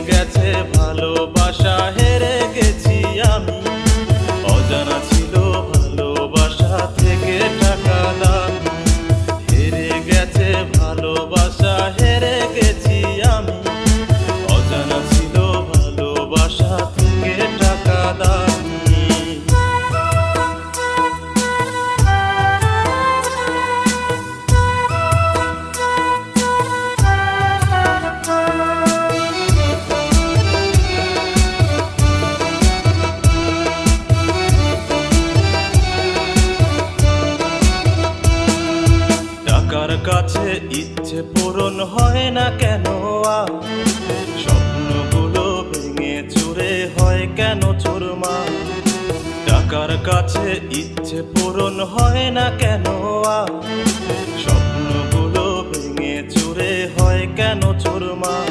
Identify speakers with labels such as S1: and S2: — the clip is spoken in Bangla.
S1: গেছে ভালোবাসা, হেরে গেছি আমি। অজানা ছিল ভালোবাসা থেকে টাকা দামি। হেরে গেছে ভালোবাসা, হেরে গেছি আমি। অজানা ছিল ভালোবাসা থেকে টাকা দামি। টাকার কাছে ইচ্ছে পূরণ হয় না কেন আর? স্বপ্নগুলো ভেঙে চুরে হয় কেন চুরমার? টাকার কাছে ইচ্ছে পূরণ হয় না কেন আর? স্বপ্নগুলো ভেঙে চুরে হয় কেন চুরমার?